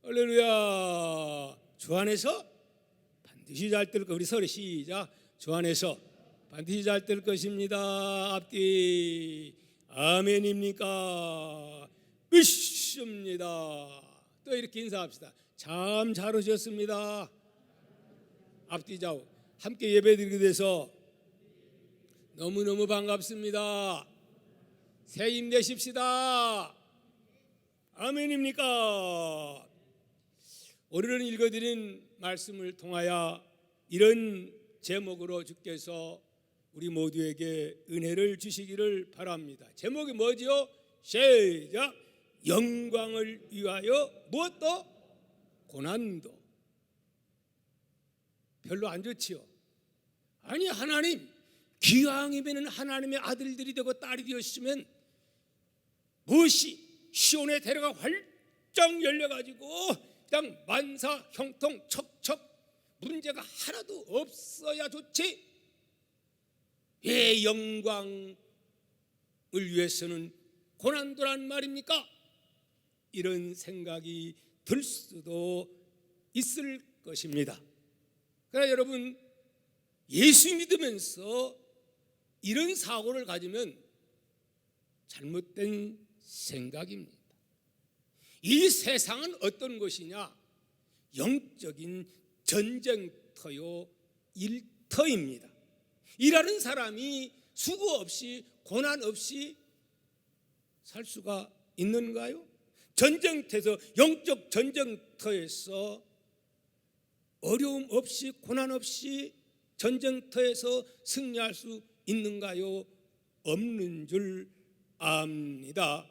할렐루야. 주 안에서 반드시 잘 될 것. 우리 서로 시작. 주 안에서 반드시 잘 될 것입니다. 앞뒤 아멘입니까? 믿습니다. 또 이렇게 인사합시다. 참 잘 오셨습니다. 앞뒤 좌우 함께 예배드리게 돼서 너무너무 반갑습니다. 새 힘내십시다. 아멘입니까? 오늘은 읽어드린 말씀을 통하여 이런 제목으로 주께서 우리 모두에게 은혜를 주시기를 바랍니다. 제목이 뭐죠? 시작. 영광을 위하여 무엇도? 고난도. 별로 안 좋지요. 아니, 하나님 기왕이면 하나님의 아들들이 되고 딸이 되었으면 무엇이 시온에 데려가 활짝 열려가지고 그냥 만사 형통 척척 문제가 하나도 없어야 좋지. 왜 영광을 위해서는 고난도란 말입니까? 이런 생각이 들 수도 있을 것입니다. 그러나 여러분, 예수 믿으면서 이런 사고를 가지면 잘못된 생각입니다. 이 세상은 어떤 것이냐? 영적인 전쟁터요, 일터입니다. 일하는 사람이 수고 없이 고난 없이 살 수가 있는가요? 전쟁터에서, 영적 전쟁터에서 어려움 없이 고난 없이 전쟁터에서 승리할 수 있는가요? 없는 줄 압니다.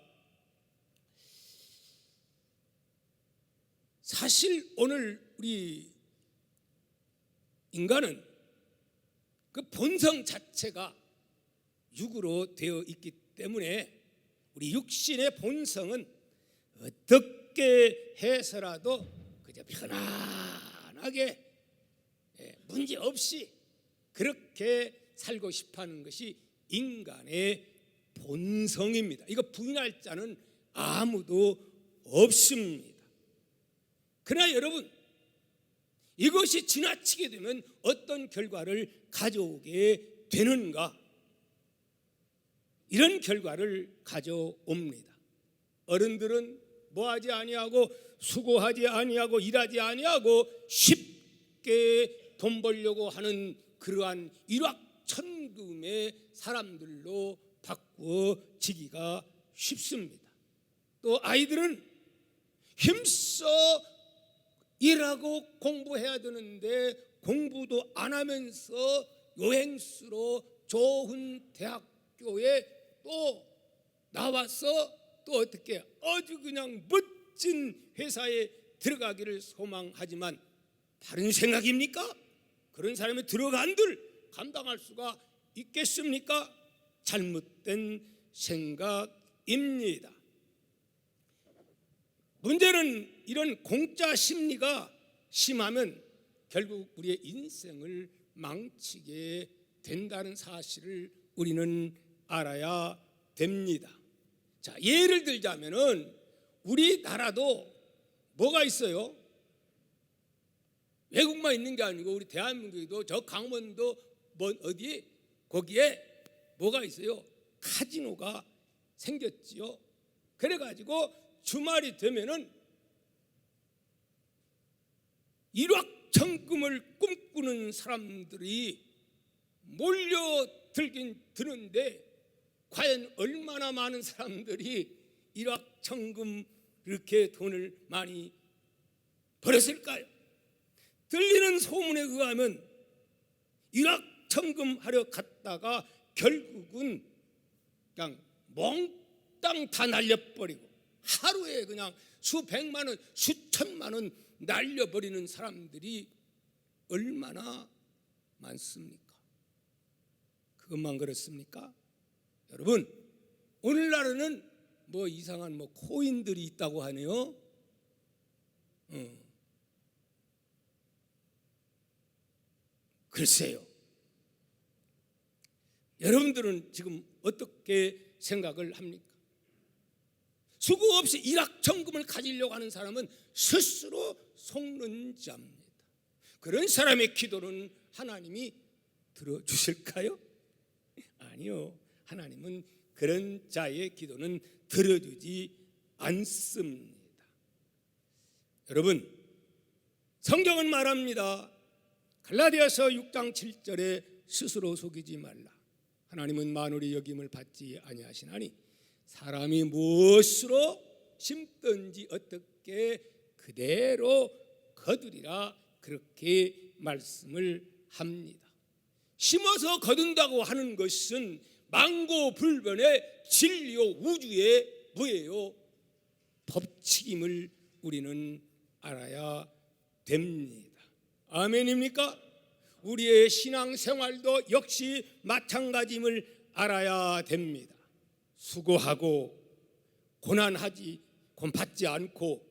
사실 오늘 우리 인간은 그 본성 자체가 육으로 되어 있기 때문에 우리 육신의 본성은 어떻게 해서라도 그저 편안하게 문제 없이 그렇게 살고 싶어하는 것이 인간의 본성입니다. 이거 부인할 자는 아무도 없습니다. 그러나 여러분, 이것이 지나치게 되면 어떤 결과를 가져오게 되는가? 이런 결과를 가져옵니다. 어른들은 뭐하지 아니하고 수고하지 아니하고 일하지 아니하고 쉽게 돈 벌려고 하는 그러한 일확천금의 사람들로 바꾸어지기가 쉽습니다. 또 아이들은 힘써 일하고 공부해야 되는데 공부도 안 하면서 요행수로 좋은 대학교에 또 나와서 또 어떻게 아주 그냥 멋진 회사에 들어가기를 소망하지만 바른 생각입니까? 그런 사람이 들어간들 감당할 수가 있겠습니까? 잘못된 생각입니다. 문제는 이런 공짜 심리가 심하면 결국 우리의 인생을 망치게 된다는 사실을 우리는 알아야 됩니다. 자, 예를 들자면은 우리나라도 뭐가 있어요? 외국만 있는 게 아니고 우리 대한민국에도 저 강원도 뭐 어디 거기에 뭐가 있어요? 카지노가 생겼지요. 그래가지고 주말이 되면은 일확천금을 꿈꾸는 사람들이 몰려들긴 드는데 과연 얼마나 많은 사람들이 일확천금 이렇게 돈을 많이 벌었을까요? 들리는 소문에 의하면 일확천금 하려 갔다가 결국은 그냥 몽땅 다 날려버리고 하루에 그냥 수백만 원, 수천만 원 날려버리는 사람들이 얼마나 많습니까? 그것만 그렇습니까? 여러분, 오늘날에는 뭐 이상한 뭐 코인들이 있다고 하네요. 글쎄요. 여러분들은 지금 어떻게 생각을 합니까? 수고 없이 일확천금을 가지려고 하는 사람은 스스로 속는 자입니다. 그런 사람의 기도는 하나님이 들어주실까요? 아니요. 하나님은 그런 자의 기도는 들어주지 않습니다. 여러분, 성경은 말합니다. 갈라디아서 6장 7절에 스스로 속이지 말라. 하나님은 만물의 여김을 받지 아니하시나니 사람이 무엇으로 심든지 어떻게 그대로 거두리라, 그렇게 말씀을 합니다. 심어서 거둔다고 하는 것은 만고불변의 진리요 우주의 뭐예요? 법칙임을 우리는 알아야 됩니다. 아멘입니까? 우리의 신앙생활도 역시 마찬가지임을 알아야 됩니다. 수고하고 고난받지 않고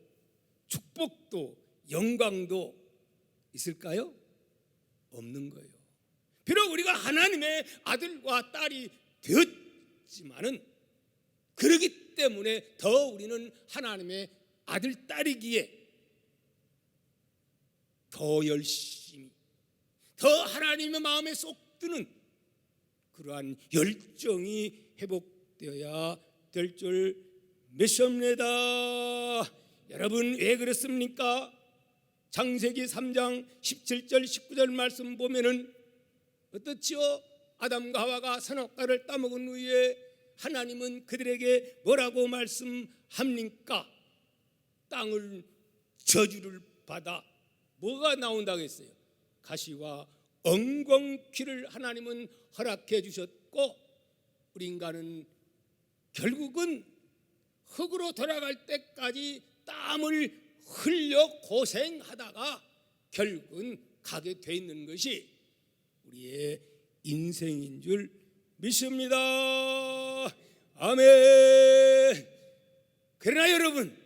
축복도 영광도 있을까요? 없는 거예요. 비록 우리가 하나님의 아들과 딸이 되었지만은 그러기 때문에 더 우리는 하나님의 아들, 딸이기에 더 열심히, 더 하나님의 마음에 쏙 드는 그러한 열정이 회복되어야 될 줄 믿습니다. 여러분, 왜 그렇습니까? 창세기 3장 17절 19절 말씀 보면은 어떻지요? 아담과 하와가 선악과를 따먹은 후에 하나님은 그들에게 뭐라고 말씀합니까? 땅을 저주를 받아 뭐가 나온다고 했어요? 가시와 엉겅퀴를 하나님은 허락해 주셨고, 우리 인간은 결국은 흙으로 돌아갈 때까지 땀을 흘려 고생하다가 결국은 가게 돼 있는 것이 우리의 인생인 줄 믿습니다. 아멘. 그러나 여러분,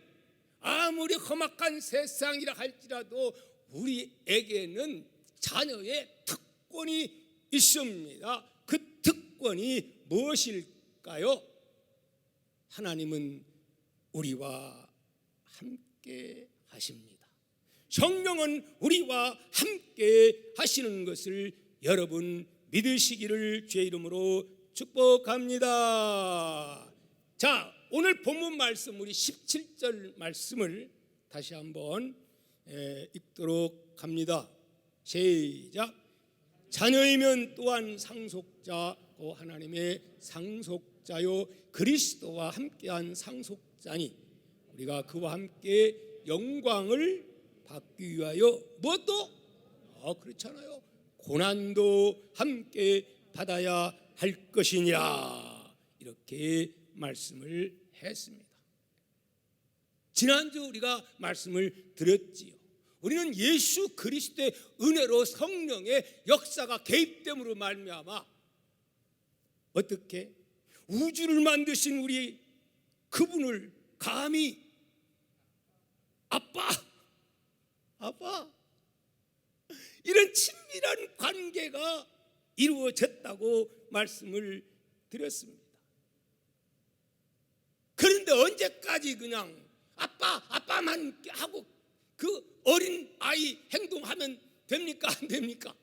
아무리 험악한 세상이라 할지라도 우리에게는 자녀의 특권이 있습니다. 그 특권이 무엇일까요? 하나님은 우리와 함께 하십니다. 성령은 우리와 함께 하시는 것을 여러분 믿으시기를 주의 이름으로 축복합니다. 자, 오늘 본문 말씀, 우리 17절 말씀을 다시 한번 읽도록 합니다. 시작. 자녀이면 또한 상속자고 하나님의 상속자요 그리스도와 함께한 상속자니 우리가 그와 함께 영광을 받기 위하여 무엇도 그렇잖아요. 고난도 함께 받아야 할 것이냐, 이렇게 말씀을 했습니다. 지난주 우리가 말씀을 드렸지요. 우리는 예수 그리스도의 은혜로 성령의 역사가 개입됨으로 말미암아 어떻게 우주를 만드신 우리 그분을 감히 아빠 이런 친밀한 관계가 이루어졌다고 말씀을 드렸습니다. 그런데 언제까지 그냥 아빠만 하고 그 어린 아이 행동하면 됩니까? 안 됩니까?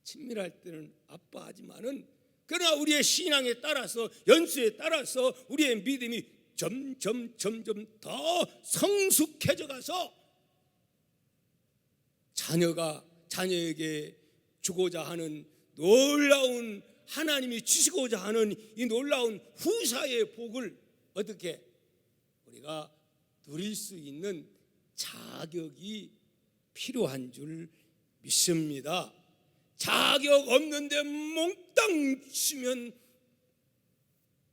친밀할 때는 아빠하지만은 그러나 우리의 신앙에 따라서, 연수에 따라서 우리의 믿음이 점점 더 성숙해져 가서 자녀에게 주고자 하는 놀라운, 하나님이 주시고자 하는 이 놀라운 후사의 복을 어떻게 우리가 누릴 수 있는 자격이 필요한 줄 믿습니다. 자격 없는데 몽땅 치면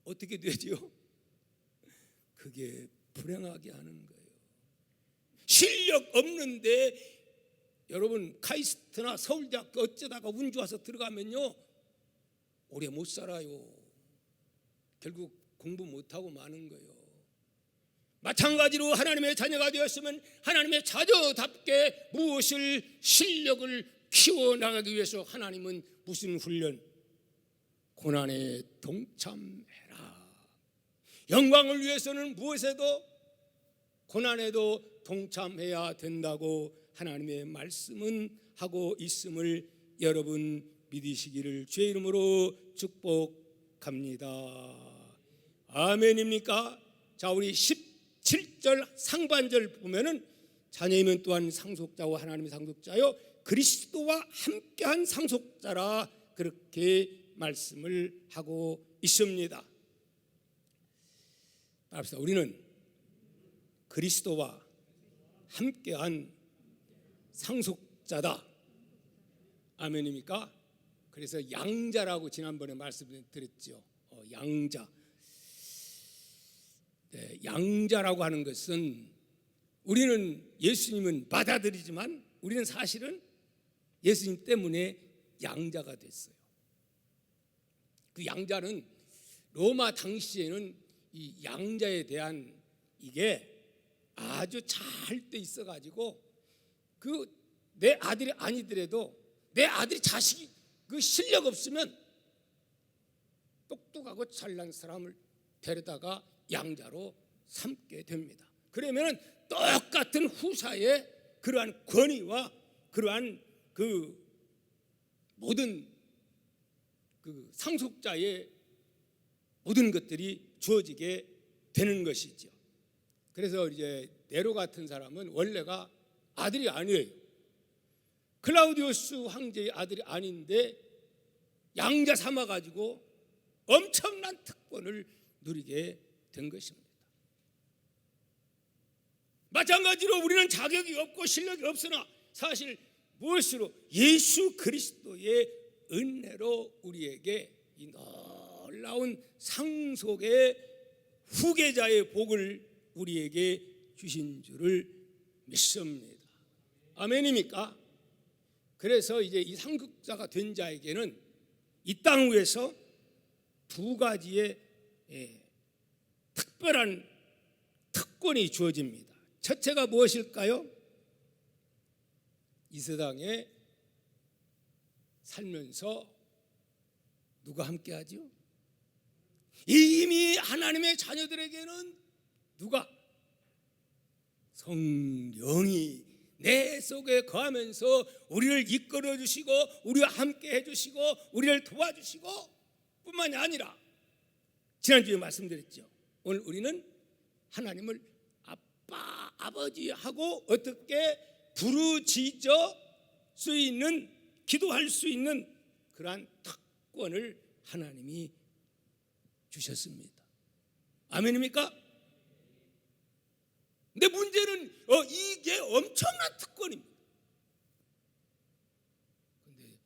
어떻게 되죠? 그게 불행하게 하는 거예요. 실력 없는데 여러분 카이스트나 서울대학교 어쩌다가 운 좋아서 들어가면요 오래 못 살아요. 결국 공부 못하고 마는 거예요. 마찬가지로 하나님의 자녀가 되었으면 하나님의 자녀답게 무엇을 실력을 키워나가기 위해서 하나님은 무슨 훈련? 고난에 동참해라. 영광을 위해서는 무엇에도 고난에도 동참해야 된다고 하나님의 말씀은 하고 있음을 여러분 믿으시기를 주의 이름으로 축복합니다. 아멘입니까? 자, 우리 17절 상반절 보면은 자녀이면 또한 상속자와 하나님의 상속자요 그리스도와 함께한 상속자라 그렇게 말씀을 하고 있습니다. 따라서 우리는 그리스도와 함께한 상속자다. 아멘입니까? 그래서 양자라고 지난번에 말씀드렸죠. 양자. 네, 양자라고 하는 것은 우리는 예수님은 받아들이지만 우리는 사실은 예수님 때문에 양자가 됐어요. 그 양자는 로마 당시에는 이 양자에 대한 이게 아주 잘 돼 있어가지고 그 내 아들이 아니더라도 내 아들이 자식이 그 실력 없으면 똑똑하고 잘난 사람을 데려다가 양자로 삼게 됩니다. 그러면 똑같은 후사의 그러한 권위와 그러한 그 모든 그 상속자의 모든 것들이 주어지게 되는 것이죠. 그래서 이제 네로 같은 사람은 원래가 아들이 아니에요. 클라우디우스 황제의 아들이 아닌데 양자 삼아가지고 엄청난 특권을 누리게 된 것입니다. 마찬가지로 우리는 자격이 없고 실력이 없으나 사실 무엇으로 예수 그리스도의 은혜로 우리에게 이 놀라운 상속의 후계자의 복을 우리에게 주신 줄을 믿습니다. 아멘입니까? 그래서 이제 이 상속자가 된 자에게는 이 땅 위에서 두 가지의 특별한 특권이 주어집니다. 첫째가 무엇일까요? 이 세상에 살면서 누가 함께하죠? 이미 하나님의 자녀들에게는 누가? 성령이 내 속에 거하면서 우리를 이끌어 주시고 우리와 함께 해주시고 우리를 도와주시고 뿐만이 아니라 지난주에 말씀드렸죠. 오늘 우리는 하나님을 아빠, 아버지하고 어떻게 부르짖어 수 있는, 기도할 수 있는 그러한 특권을 하나님이 주셨습니다. 아멘입니까? 근데 문제는 이게 엄청난 특권입니다. 근데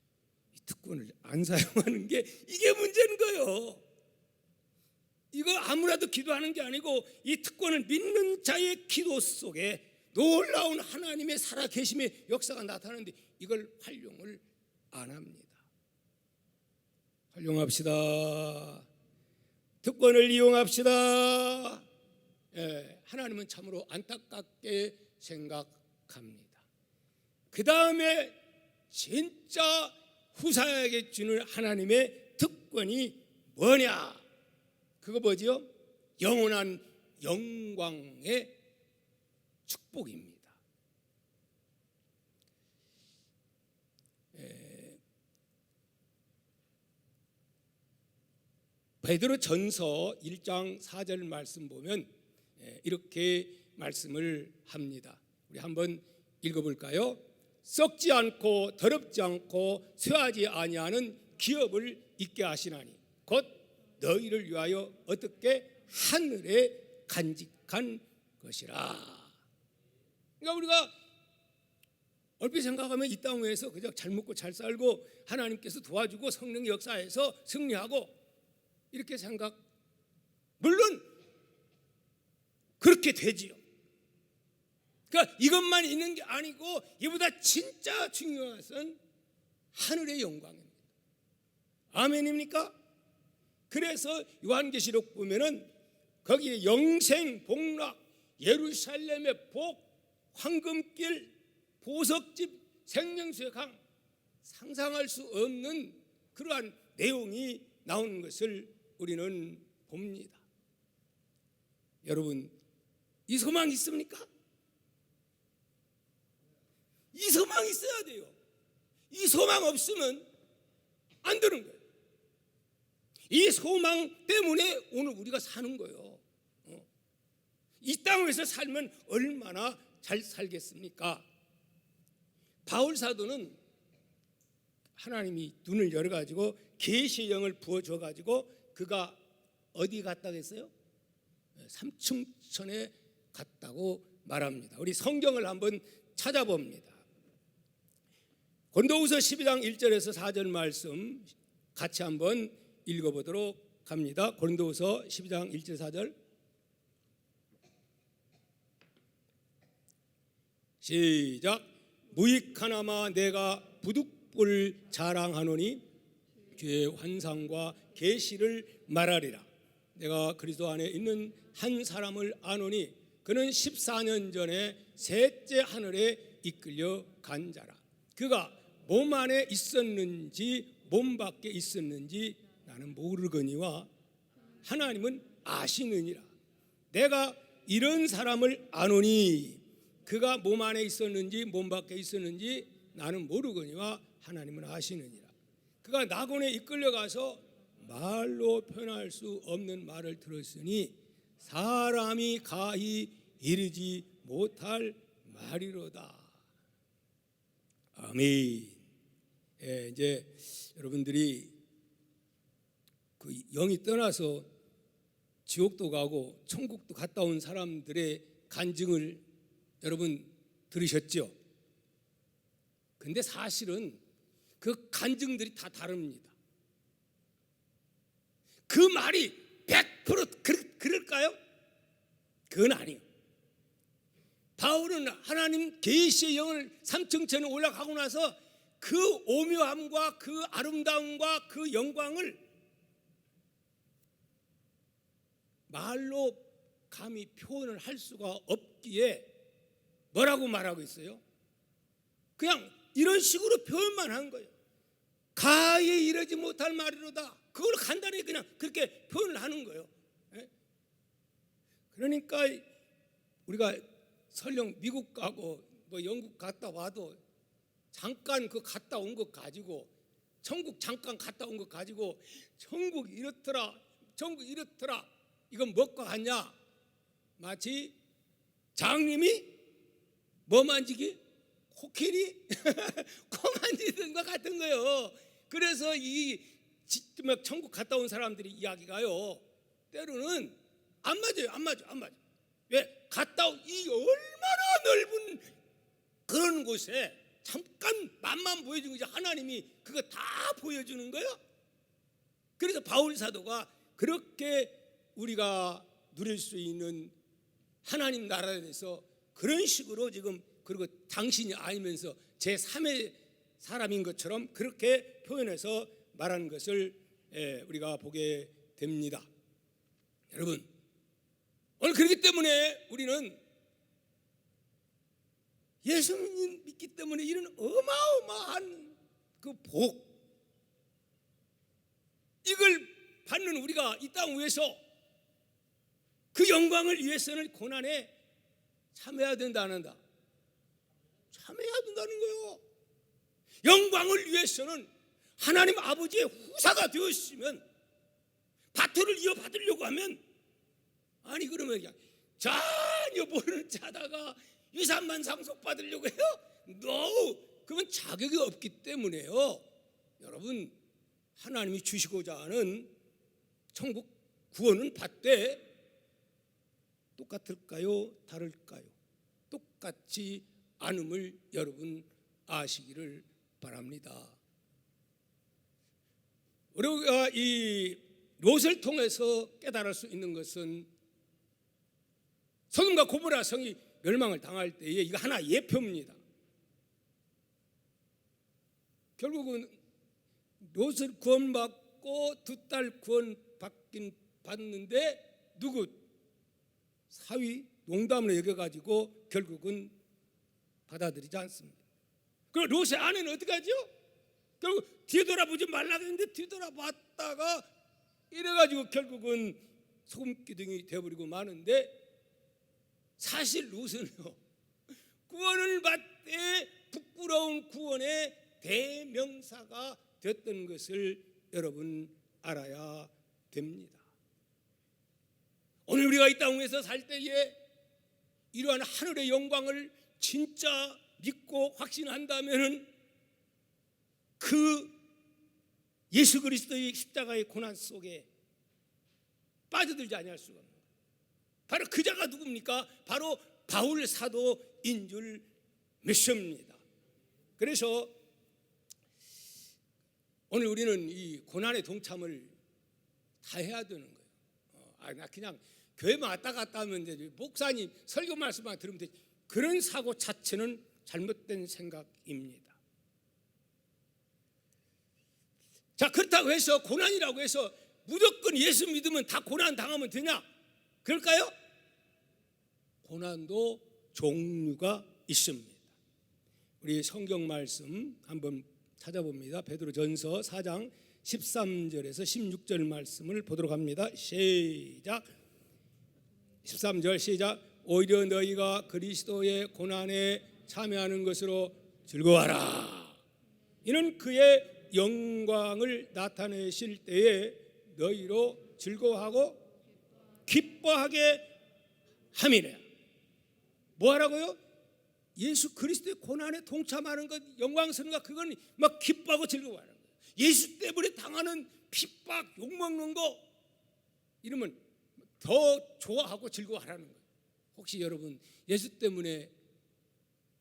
이 특권을 안 사용하는 게 이게 문제인 거예요. 이거 아무라도 기도하는 게 아니고 이 특권을 믿는 자의 기도 속에 놀라운 하나님의 살아계심의 역사가 나타나는데 이걸 활용을 안 합니다. 활용합시다. 특권을 이용합시다. 하나님은 참으로 안타깝게 생각합니다. 그 다음에 진짜 후사에게 주는 하나님의 특권이 뭐냐? 그거 뭐지요? 영원한 영광의 축복입니다. 베드로 전서 1장 4절 말씀 보면 이렇게 말씀을 합니다. 우리 한번 읽어볼까요? 썩지 않고 더럽지 않고 쇠하지 아니하는 기업을 있게 하시나니 곧 너희를 위하여 어떻게 하늘에 간직한 것이라. 그러니까 우리가 얼핏 생각하면 이 땅 위에서 그저 잘 먹고 잘 살고 하나님께서 도와주고 성령의 역사에서 승리하고 이렇게 생각, 물론 그렇게 되지요. 그러니까 이것만 있는 게 아니고 이보다 진짜 중요한 것은 하늘의 영광입니다. 아멘입니까? 그래서 요한계시록 보면은 거기에 영생, 복락, 예루살렘의 복, 황금길, 보석집, 생명수의 강, 상상할 수 없는 그러한 내용이 나오는 것을 우리는 봅니다. 여러분, 이 소망 있습니까? 이 소망 있어야 돼요. 이 소망 없으면 안 되는 거예요. 이 소망 때문에 오늘 우리가 사는 거예요. 이 땅에서 살면 얼마나 잘 살겠습니까? 바울 사도는 하나님이 눈을 열어가지고 계시의 영을 부어줘 가지고 그가 어디 갔다고 했어요? 삼층천에 갔다고 말합니다. 우리 성경을 한번 찾아봅니다. 고린도후서 12장 1절에서 4절 말씀 같이 한번 읽어보도록 합니다. 고린도후서 12장 1절 4절 시작. 무익하나마 내가 부득불 자랑하노니 주의 환상과 계시를 말하리라. 내가 그리스도 안에 있는 한 사람을 아노니 그는 14년 전에 셋째 하늘에 이끌려 간 자라. 그가 몸 안에 있었는지 몸 밖에 있었는지 나는 모르거니와 하나님은 아시느니라. 내가 이런 사람을 아노니 그가 몸 안에 있었는지 몸 밖에 있었는지 나는 모르거니와 하나님은 아시느니라. 그가 낙원에 이끌려가서 말로 표현할 수 없는 말을 들었으니 사람이 가히 이르지 못할 말이로다. 아멘. 예, 이제 여러분들이 그 영이 떠나서 지옥도 가고 천국도 갔다 온 사람들의 간증을 여러분 들으셨죠? 근데 사실은 그 간증들이 다 다릅니다. 그 말이 100% 그럴까요? 그건 아니에요. 바울은 하나님 계시의 영을 삼층천에 올라가고 나서 그 오묘함과 그 아름다움과 그 영광을 말로 감히 표현을 할 수가 없기에 뭐라고 말하고 있어요? 그냥 이런 식으로 표현만 한 거예요. 가히 이르지 못할 말이로다. 그걸 간단히 그냥 그렇게 표현을 하는 거예요. 그러니까 우리가 설령 미국 가고 뭐 영국 갔다 와도 잠깐 그 갔다 온 것 가지고 천국 잠깐 갔다 온 것 가지고 천국 이렇더라 천국 이렇더라 이건 뭐과 같냐? 마치 장님이 뭐 만지기? 코끼리? 코 만지는 것 같은 거예요. 그래서 이 천국 갔다 온 사람들이 이야기가요 때로는 안 맞아요. 안 맞아. 왜? 갔다 온 이 얼마나 넓은 그런 곳에 잠깐 맛만 보여준 거지 하나님이 그거 다 보여주는 거예요. 그래서 바울 사도가 그렇게 우리가 누릴 수 있는 하나님 나라에 대해서 그런 식으로 지금 그리고 당신이 아니면서 제3의 사람인 것처럼 그렇게 표현해서 말하는 것을 우리가 보게 됩니다. 여러분 오늘 그렇기 때문에 우리는 예수님 믿기 때문에 이런 어마어마한 그 복 이걸 받는 우리가 이 땅 위에서 그 영광을 위해서는 고난에 참여해야 된다 안 한다? 참여해야 된다는 거예요. 영광을 위해서는 하나님 아버지의 후사가 되었으면 바토를 이어받으려고 하면 아니 그러면 그냥 전혀 모르는 자다가 위산만 상속받으려고 해요? No! 그건 자격이 없기 때문에요. 여러분 하나님이 주시고자 하는 천국 구원은 받되 똑같을까요? 다를까요? 똑같지 않음을 여러분 아시기를 바랍니다. 우리가 이 롯을 통해서 깨달을 수 있는 것은 소돔과 고모라 성이 멸망을 당할 때에 이거 하나 예표입니다. 결국은 롯을 구원받고 두 딸 구원받긴 받는데 누구? 사위 농담으로 여겨가지고 결국은 받아들이지 않습니다. 그럼 롯의 아내는 어떻게 하죠? 결국 뒤돌아보지 말라고 했는데 뒤돌아봤다가 이래가지고 결국은 소금기둥이 되어버리고 마는데, 사실 롯은요 구원을 받되 부끄러운 구원의 대명사가 되었던 것을 여러분 알아야 됩니다. 오늘 우리가 이 땅에서 살 때에 이러한 하늘의 영광을 진짜 믿고 확신한다면 그 예수 그리스도의 십자가의 고난 속에 빠져들지 아니할 수가 없는 거예요. 바로 그 자가 누굽니까? 바로 바울 사도인 줄 믿습니다. 그래서 오늘 우리는 이 고난의 동참을 다 해야 되는 거예요. 나 그냥 교회만 왔다 갔다 하면 되지, 목사님 설교 말씀만 들으면 되지, 그런 사고 자체는 잘못된 생각입니다. 자, 그렇다고 해서 고난이라고 해서 무조건 예수 믿으면 다 고난 당하면 되냐? 그럴까요? 고난도 종류가 있습니다. 우리 성경 말씀 한번 찾아봅니다. 베드로전서 4장 13절에서 16절 말씀을 보도록 합니다. 시작. 13절 시작. 오히려 너희가 그리스도의 고난에 참여하는 것으로 즐거워하라. 이는 그의 영광을 나타내실 때에 너희로 즐거워하고 기뻐하게 함이래. 뭐 하라고요? 예수 그리스도의 고난에 동참하는 것, 영광스러운 것, 그건 막 기뻐하고 즐거워하는 거예요. 예수 때문에 당하는 핍박, 욕먹는 거 이러면 더 좋아하고 즐거워하라는 거예요. 혹시 여러분 예수 때문에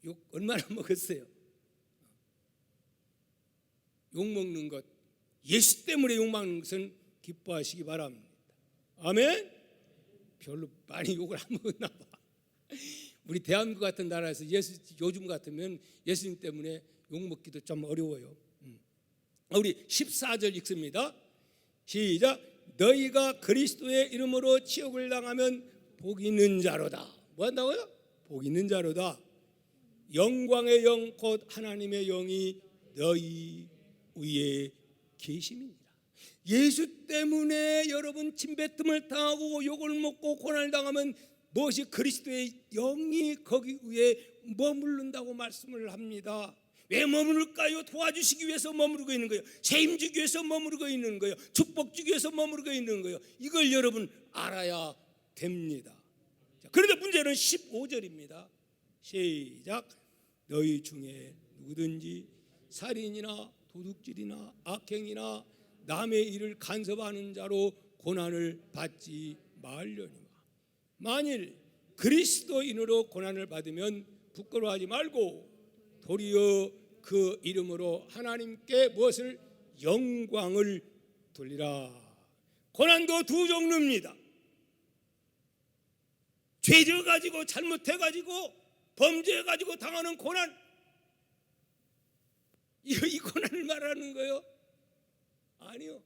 욕 얼마나 먹었어요? 욕먹는 것, 예수 때문에 욕먹는 것은 기뻐하시기 바랍니다. 아멘? 별로 많이 욕을 안 먹었나 봐. 우리 대한민국 같은 나라에서 요즘 같으면 예수님 때문에 욕먹기도 좀 어려워요. 우리 14절 읽습니다. 시작. 너희가 그리스도의 이름으로 치욕을 당하면 복 있는 자로다. 뭐 한다고요? 복 있는 자로다. 영광의 영 곧 하나님의 영이 너희 위에 계심이니라. 예수 때문에 여러분 침뱉음을 당하고 욕을 먹고 고난을 당하면 무엇이? 그리스도의 영이 거기 위에 머무른다고 말씀을 합니다. 왜 머무를까요? 도와주시기 위해서 머무르고 있는 거예요. 책임 주기 위해서 머무르고 있는 거예요. 축복 주기 위해서 머무르고 있는 거예요. 이걸 여러분 알아야 됩니다. 그런데 문제는 15절입니다. 시작. 너희 중에 누구든지 살인이나 도둑질이나 악행이나 남의 일을 간섭하는 자로 고난을 받지 말려니와. 만일 그리스도인으로 고난을 받으면 부끄러워하지 말고 도리어 그 이름으로 하나님께 무엇을? 영광을 돌리라. 고난도 두 종류입니다. 죄져가지고 잘못해가지고 범죄해가지고 당하는 고난, 이 고난을 말하는 거예요? 아니요.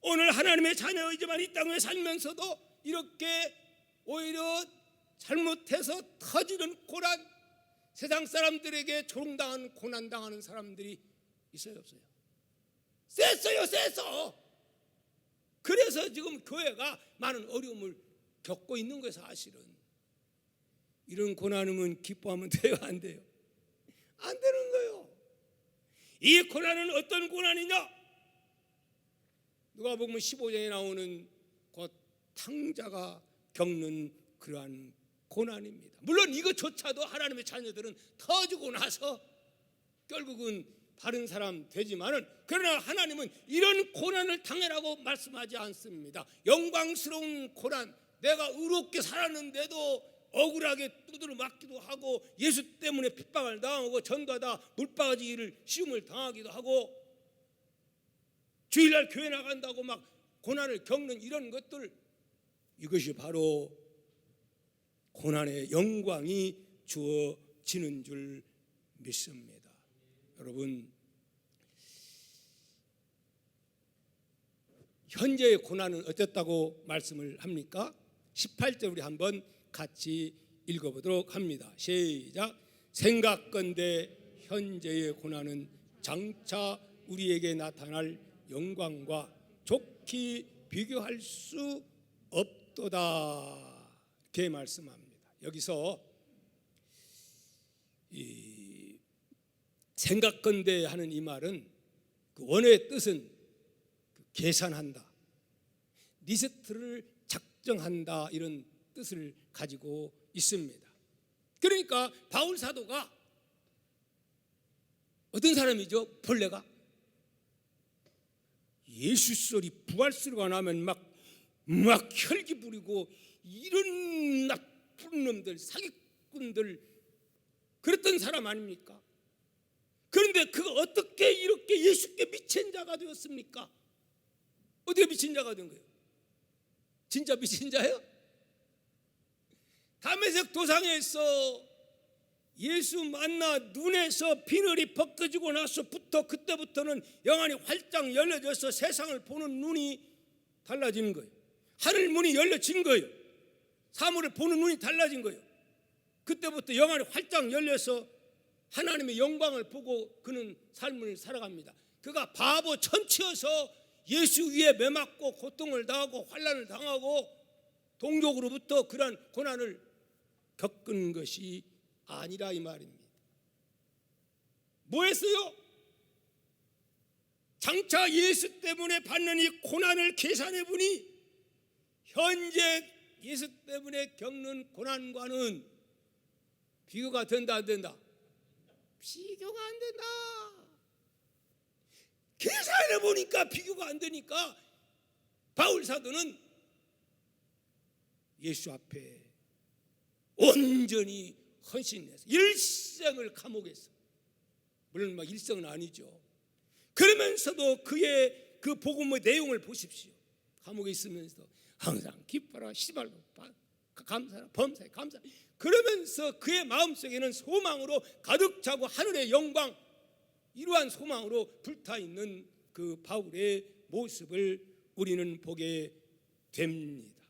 오늘 하나님의 자녀이지만 이 땅에 살면서도 이렇게 오히려 잘못해서 터지는 고난, 세상 사람들에게 조롱당하는 고난당하는 사람들이 있어요, 없어요? 셌어요, 셌어. 그래서 지금 교회가 많은 어려움을 겪고 있는 거예요. 사실은 이런 고난은 기뻐하면 돼요, 안 돼요? 안 되는 거예요. 이 고난은 어떤 고난이냐? 누가복음 15장에 나오는 곧 탕자가 겪는 그러한 고난입니다. 물론 이것조차도 하나님의 자녀들은 터지고 나서 결국은 바른 사람 되지만은, 그러나 하나님은 이런 고난을 당해라고 말씀하지 않습니다. 영광스러운 고난, 내가 의롭게 살았는데도 억울하게 두드려 맞기도 하고 예수 때문에 핍박을 당하고 전도하다 물바가지를 시험을 당하기도 하고 주일날 교회 나간다고 막 고난을 겪는 이런 것들, 이것이 바로 고난의 영광이 주어지는 줄 믿습니다. 여러분, 현재의 고난은 어땠다고 말씀을 합니까? 18절 우리 한번 같이 읽어보도록 합니다. 시작. 생각건대 현재의 고난은 장차 우리에게 나타날 영광과 좋게 비교할 수 없도다 이렇게 말씀합니다. 여기서 이 생각건대 하는 이 말은 그 원어의 뜻은 계산한다, 리스트를 작정한다 이런 뜻을 가지고 있습니다. 그러니까 바울 사도가 어떤 사람이죠? 본래가 예수 소리 부활 소리가 나면 막 혈기 부리고 이런 나쁜 놈들, 사기꾼들 그랬던 사람 아닙니까? 그런데 그가 어떻게 이렇게 예수께 미친 자가 되었습니까? 어떻게 미친 자가 된 거예요? 진짜 미친 자예요? 다메섹 도상에서 예수 만나 눈에서 비늘이 벗겨지고 나서부터 그때부터는 영안이 활짝 열려져서 세상을 보는 눈이 달라지는 거예요. 하늘 문이 열려진 거예요. 사물을 보는 눈이 달라진 거예요. 그때부터 영안이 활짝 열려서 하나님의 영광을 보고 그는 삶을 살아갑니다. 그가 바보 천치여서 예수 위에 매맞고 고통을 당하고 환난을 당하고 동족으로부터 그러한 고난을 겪은 것이 아니라 이 말입니다. 뭐 했어요? 장차 예수 때문에 받는 이 고난을 계산해 보니 현재 예수 때문에 겪는 고난과는 비교가 된다 안 된다? 비교가 안 된다. 계산해 보니까 비교가 안 되니까 바울 사도는 예수 앞에 온전히 헌신해서 일생을 감옥에서, 물론 막 일생은 아니죠. 그러면서도 그의 그 복음의 내용을 보십시오. 감옥에 있으면서 항상 기뻐라, 시발로 감사라, 범사에 감사. 그러면서 그의 마음속에는 소망으로 가득 차고 하늘의 영광, 이러한 소망으로 불타 있는 그 바울의 모습을 우리는 보게 됩니다.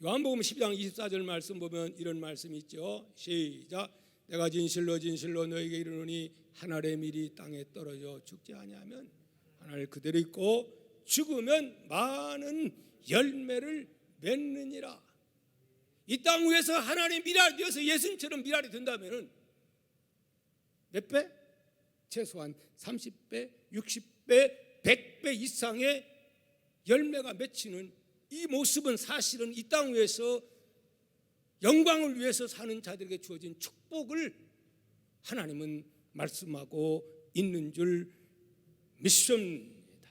요한복음 10장 24절 말씀 보면 이런 말씀이 있죠. 시작. 내가 진실로 진실로 너에게 이르노니 한 알의 밀이 땅에 떨어져 죽지 아니하면 한 알 그대로 있고 죽으면 많은 열매를 맺느니라. 이 땅 위에서 하나님의 밀알이 되어서 예수님처럼 밀알이 된다면 몇 배? 최소한 30배, 60배, 100배 이상의 열매가 맺히는 이 모습은 사실은 이 땅 위에서 영광을 위해서 사는 자들에게 주어진 축복을 하나님은 말씀하고 있는 줄 믿습니다.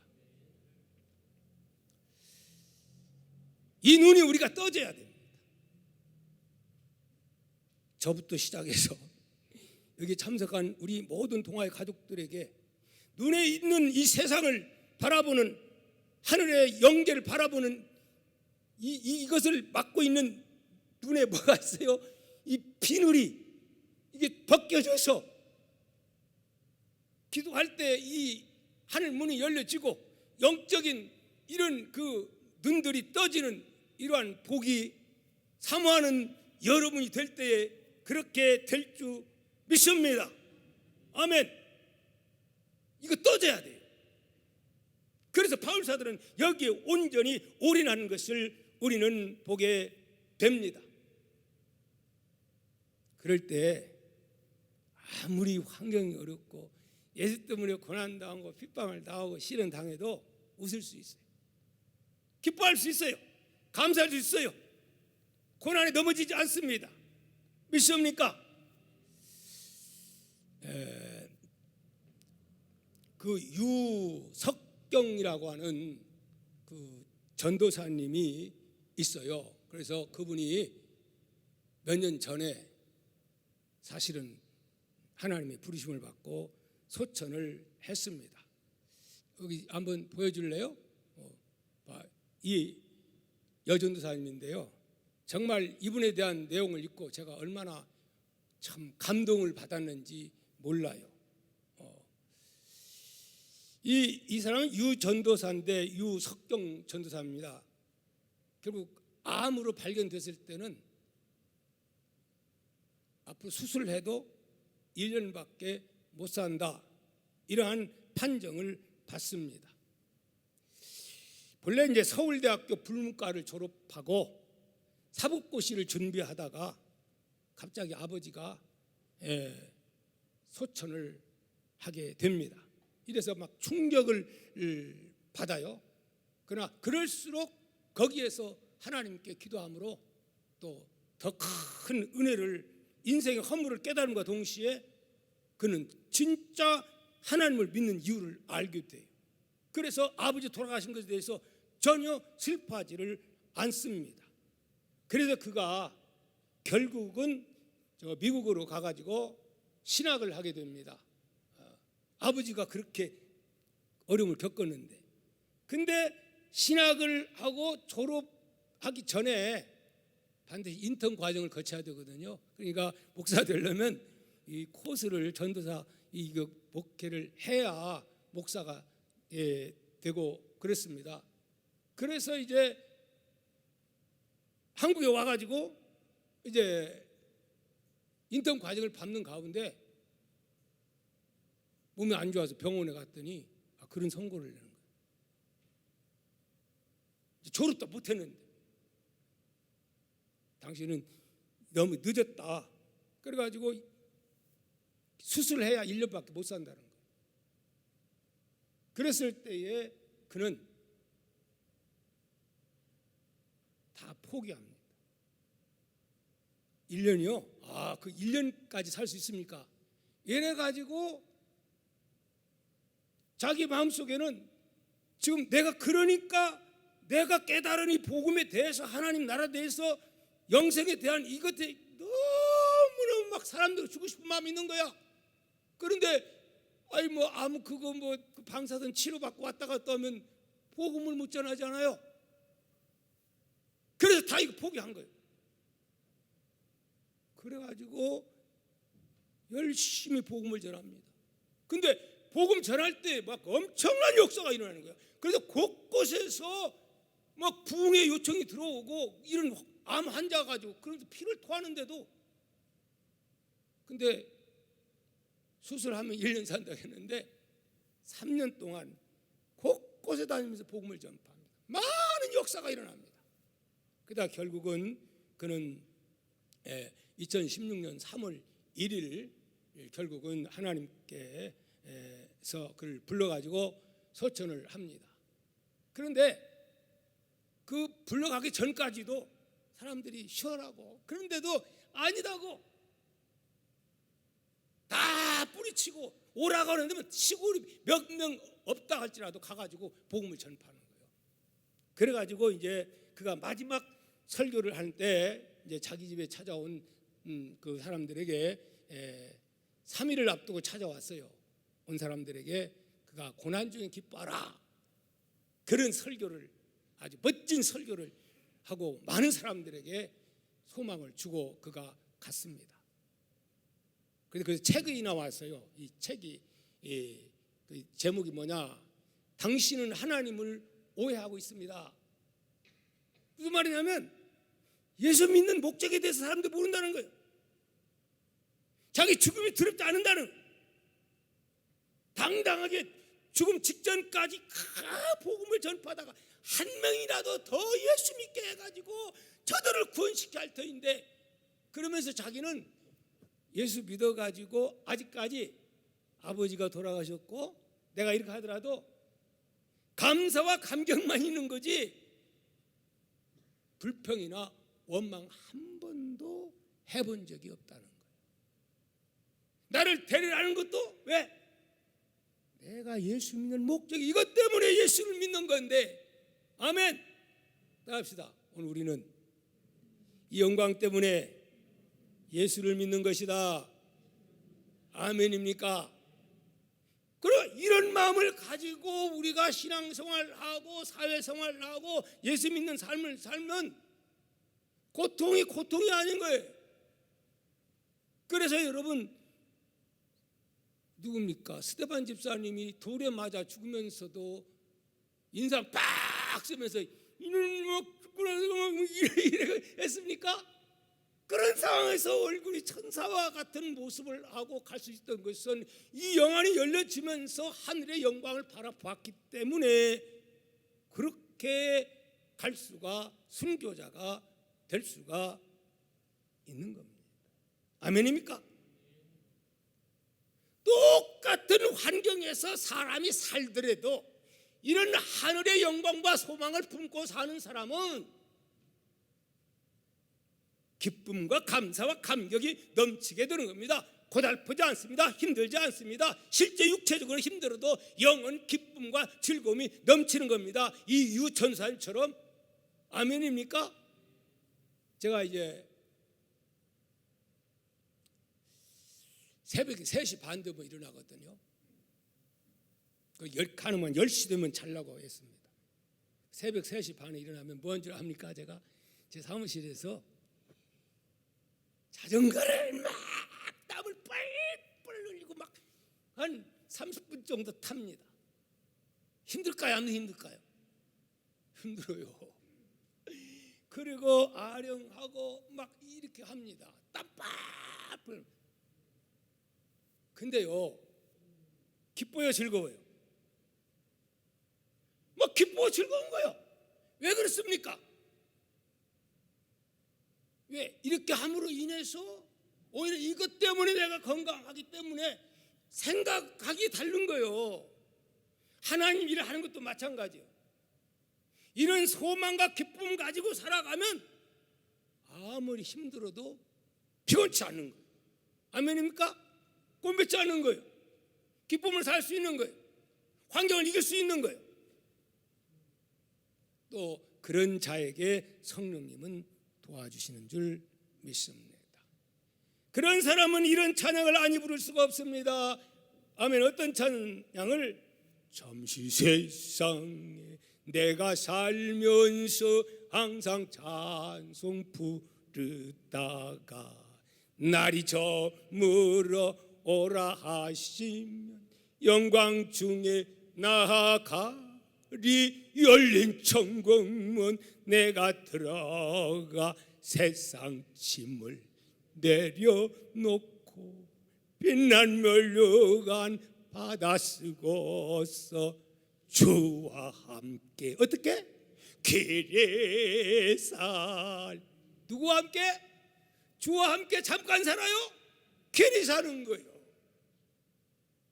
이 눈이 우리가 떠져야 됩니다. 저부터 시작해서 여기 참석한 우리 모든 동아의 가족들에게 눈에 있는 이 세상을 바라보는, 하늘의 영계를 바라보는 이것을 막고 있는 눈에 뭐가 있어요? 이 비늘이 이게 벗겨져서 기도할 때 이 하늘 문이 열려지고 영적인 이런 그 눈들이 떠지는 이러한 복이 사모하는 여러분이 될 때에 그렇게 될 줄 믿습니다. 아멘. 이거 떠져야 돼요. 그래서 바울 사도는 여기에 온전히 올인하는 것을 우리는 보게 됩니다. 그럴 때 아무리 환경이 어렵고 예수 때문에 고난당하고 핍박을 당하고 시련 당해도 웃을 수 있어요. 기뻐할 수 있어요. 감사할 수 있어요. 고난에 넘어지지 않습니다. 믿습니까? 그 유석경이라고 하는 그 전도사님이 있어요. 그래서 그분이 몇 년 전에 사실은 하나님의 부르심을 받고 소천을 했습니다. 여기 한번 보여줄래요? 이 여전도사님인데요. 정말 이분에 대한 내용을 읽고 제가 얼마나 참 감동을 받았는지 몰라요. 이 사람은 유전도사인데 유석경 전도사입니다. 결국 암으로 발견됐을 때는 앞으로 수술을 해도 1년밖에 못 산다, 이러한 판정을 받습니다. 본래 이제 서울대학교 불문과를 졸업하고 사법고시를 준비하다가 갑자기 아버지가 소천을 하게 됩니다. 이래서 막 충격을 받아요. 그러나 그럴수록 거기에서 하나님께 기도함으로 또 더 큰 은혜를, 인생의 허물을 깨달음과 동시에 그는 진짜 하나님을 믿는 이유를 알게 돼요. 그래서 아버지 돌아가신 것에 대해서 전혀 슬퍼하지를 않습니다. 그래서 그가 결국은 미국으로 가가지고 신학을 하게 됩니다. 아버지가 그렇게 어려움을 겪었는데, 근데 신학을 하고 졸업하기 전에 반드시 인턴 과정을 거쳐야 되거든요. 그러니까 목사 되려면 이 코스를 전도사 이 목회를 해야 목사가 되고 그랬습니다. 그래서 이제 한국에 와가지고 이제 인턴 과정을 밟는 가운데 몸이 안 좋아서 병원에 갔더니 그런 선고를 내는 거예요. 졸업도 못했는데 당신은 너무 늦었다. 그래가지고 수술해야 1년밖에 못 산다는 거예요. 그랬을 때에 그는 다 포기합니다. 1년이요? 그 1년까지 살 수 있습니까? 이래가지고 자기 마음속에는 지금 내가 그러니까 내가 깨달은 이 복음에 대해서, 하나님 나라에 대해서, 영생에 대한 이것에 너무너무 막 사람들 주고 싶은 마음이 있는 거야. 그런데 방사선 치료받고 왔다 갔다 하면 복음을 못 전하잖아요. 그래서 다 이거 포기한 거예요. 그래가지고 열심히 복음을 전합니다. 근데 복음 전할 때 막 엄청난 역사가 일어나는 거야. 그래서 곳곳에서 막 부흥의 요청이 들어오고, 이런 암 환자 가지고 그래서 피를 토하는데도, 근데 수술하면 1년 산다고 했는데 3년 동안 곳곳에 다니면서 복음을 전파합니다. 많은 역사가 일어납니다. 그러다 결국은 그는 2016년 3월 1일 결국은 하나님께서 그를 불러가지고 소천을 합니다. 그런데 그 불러가기 전까지도 사람들이 쉬어라고, 그런데도 아니다고 다 뿌리치고 오라고 하는데 시골이 몇 명 없다 할지라도 가가지고 복음을 전파하는 거예요. 그래가지고 이제 그가 마지막 설교를 할 때 이제 자기 집에 찾아온 그 사람들에게 3일을 앞두고 찾아왔어요. 온 사람들에게 그가 고난 중에 기뻐하라, 그런 설교를, 아주 멋진 설교를 하고 많은 사람들에게 소망을 주고 그가 갔습니다. 그래서 책이 나왔어요. 이 책이 그 제목이 뭐냐? 당신은 하나님을 오해하고 있습니다. 무슨 말이냐면 예수 믿는 목적에 대해서 사람들이 모른다는 거예요. 자기 죽음이 두렵지 않는다는 거예요. 당당하게 죽음 직전까지 복음을 전파하다가 한 명이라도 더 예수 믿게 해가지고 저들을 구원시켜야 할 터인데, 그러면서 자기는 예수 믿어가지고 아직까지 아버지가 돌아가셨고 내가 이렇게 하더라도 감사와 감격만 있는 거지 불평이나 원망 한 번도 해본 적이 없다는 거예요. 나를 데리라는 것도 왜? 내가 예수 믿는 목적이 이것 때문에 예수를 믿는 건데. 아멘. 따라합시다. 오늘 우리는 이 영광 때문에 예수를 믿는 것이다. 아멘입니까? 그럼 이런 마음을 가지고 우리가 신앙생활하고 사회생활하고 예수 믿는 삶을 살면 고통이 아닌 거예요. 그래서 여러분, 누굽니까? 스데반 집사님이 돌에 맞아 죽으면서도 인상 빡 쓰면서 이는 이래 했습니까? 그런 상황에서 얼굴이 천사와 같은 모습을 하고 갈 수 있던 것은 이 영안이 열려지면서 하늘의 영광을 바라봤기 때문에 이렇게 갈 수가, 순교자가 될 수가 있는 겁니다. 아멘입니까? 똑같은 환경에서 사람이 살더라도 이런 하늘의 영광과 소망을 품고 사는 사람은 기쁨과 감사와 감격이 넘치게 되는 겁니다. 고달프지 않습니다. 힘들지 않습니다. 실제 육체적으로 힘들어도 영은 기쁨과 즐거움이 넘치는 겁니다. 이 유천사님처럼. 아멘입니까? 제가 이제 새벽에 3시 반 되면 일어나거든요. 가능한 10시 되면 자려고 했습니다. 새벽 3시 반에 일어나면 뭔 줄 압니까? 제가 제 사무실에서 자전거를 막 땀을 뻘뻘 흘리고 막 한 30분 정도 탑니다. 힘들까요? 안 힘들까요? 힘들어요. 그리고 아령하고 막 이렇게 합니다. 땀 뻘뻘. 근데요, 기뻐요, 즐거워요? 막 기뻐 즐거운 거예요. 왜 그렇습니까? 왜? 이렇게 함으로 인해서 오히려 이것 때문에 내가 건강하기 때문에 생각하기 다른 거예요. 하나님 일을 하는 것도 마찬가지예요. 이런 소망과 기쁨 가지고 살아가면 아무리 힘들어도 피곤치 않는 거예요. 아멘입니까? 꼰뱉지 않는 거예요. 기쁨을 살 수 있는 거예요. 환경을 이길 수 있는 거예요. 또 그런 자에게 성령님은 도와주시는 줄 믿습니다. 그런 사람은 이런 찬양을 아니 부를 수가 없습니다. 아멘. 어떤 찬양을? 잠시 세상에 내가 살면서 항상 찬송 부르다가 날이 저물어 오라 하시면 영광 중에 나아가리. 열린 천국문 내가 들어가 세상 짐을 내려놓고 빛난 멸류관 받아 쓰고서 주와 함께 어떻게? 길에 살. 누구와 함께? 주와 함께 잠깐 살아요? 길이 사는 거예요.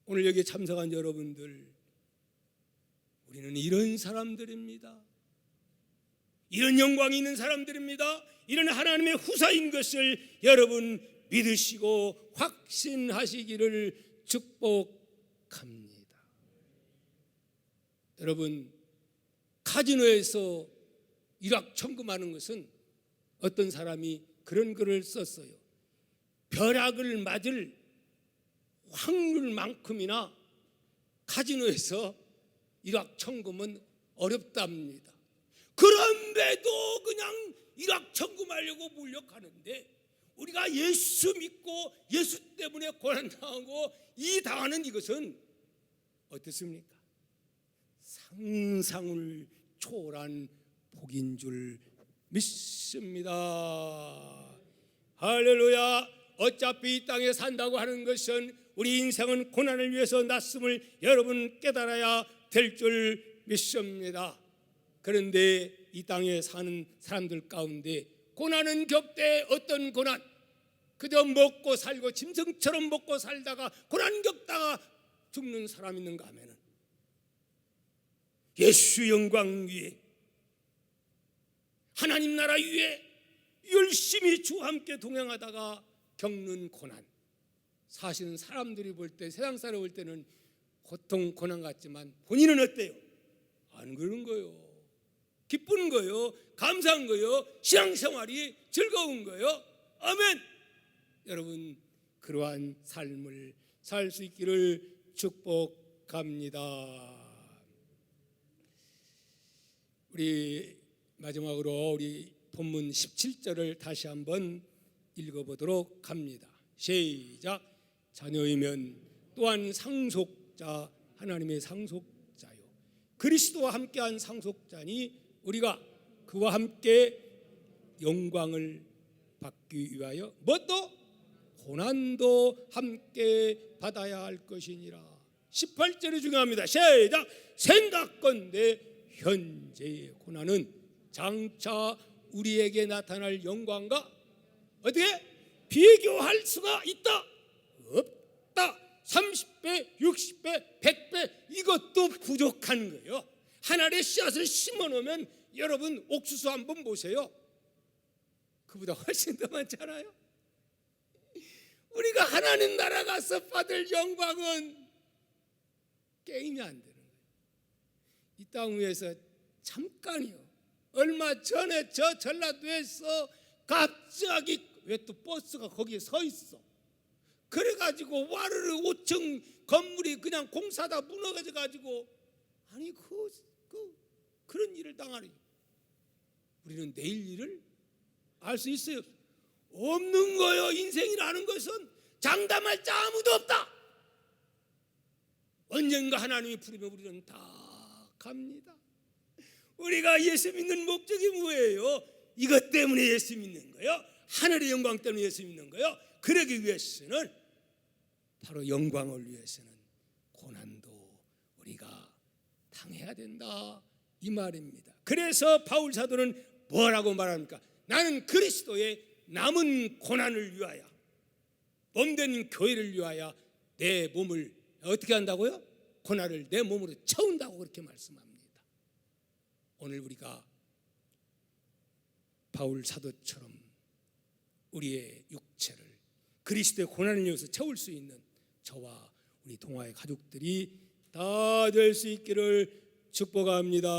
오늘 여기 참석한 여러분들, 우리는 이런 사람들입니다. 이런 영광이 있는 사람들입니다. 이런 하나님의 후사인 것을 여러분 믿으시고 확신하시기를 축복합니다. 여러분, 카지노에서 일확천금하는 것은 어떤 사람이 그런 글을 썼어요. 벼락을 맞을 확률만큼이나 카지노에서 일확천금은 어렵답니다. 그런데도 그냥 일확천금하려고 몰려가는데 우리가 예수 믿고 예수 때문에 고난당하고 이 당하는 이것은 어떻습니까? 상상을 초월한 복인 줄 믿습니다. 할렐루야. 어차피 이 땅에 산다고 하는 것은 우리 인생은 고난을 위해서 났음을 여러분 깨달아야 될 줄 믿습니다. 그런데 이 땅에 사는 사람들 가운데 고난은 겪되 어떤 고난? 그저 먹고 살고 짐승처럼 먹고 살다가 고난 겪다가 죽는 사람 있는가 하면은 예수 영광 위에 하나님 나라 위에 열심히 주와 함께 동행하다가 겪는 고난. 사실은 사람들이 볼 때, 세상 사람이 볼 때는 고통, 고난 같지만 본인은 어때요? 안 그런 거예요. 기쁜 거예요. 감사한 거예요. 신앙생활이 즐거운 거예요. 아멘. 여러분, 그러한 삶을 살 수 있기를 축복합니다. 우리 마지막으로 우리 본문 17절을 다시 한번 읽어보도록 합니다. 시작. 자녀이면 또한 상속자, 하나님의 상속자요 그리스도와 함께한 상속자니 우리가 그와 함께 영광을 받기 위하여 뭣도? 고난도 함께 받아야 할 것이니라. 18절이 중요합니다. 시작. 생각건대 현재의 고난은 장차 우리에게 나타날 영광과 어떻게 비교할 수가 있다? 없다. 30배, 60배, 100배 이것도 부족한 거예요. 한 알의 씨앗을 심어놓으면 여러분 옥수수 한번 보세요. 그보다 훨씬 더 많잖아요. 우리가 하나님 나라 가서 받을 영광은 게임이 안 되는 거예요. 이 땅 위에서 잠깐이요. 얼마 전에 저 전라도에서 갑자기 왜 또 버스가 거기에 서 있어. 그래가지고 와르르 5층 건물이 그냥 공사다 무너져 가지고 아니 그런 일을 당하니 우리는 내일 일을 알 수 있어요? 없는 거예요. 인생이라는 것은 장담할 자 아무도 없다. 언젠가 하나님이 부르면 우리는 다 갑니다. 우리가 예수 믿는 목적이 뭐예요? 이것 때문에 예수 믿는 거예요. 하늘의 영광 때문에 예수 믿는 거예요. 그러기 위해서는 바로 영광을 위해서는 고난도 우리가 당해야 된다 이 말입니다. 그래서 바울 사도는 뭐라고 말합니까? 나는 그리스도의 남은 고난을 위하여 몸된 교회를 위하여 내 몸을 어떻게 한다고요? 고난을 내 몸으로 채운다고 그렇게 말씀합니다. 오늘 우리가 바울 사도처럼 우리의 육체를 그리스도의 고난을 위해서 채울 수 있는 저와 우리 동화의 가족들이 다 될 수 있기를 축복합니다.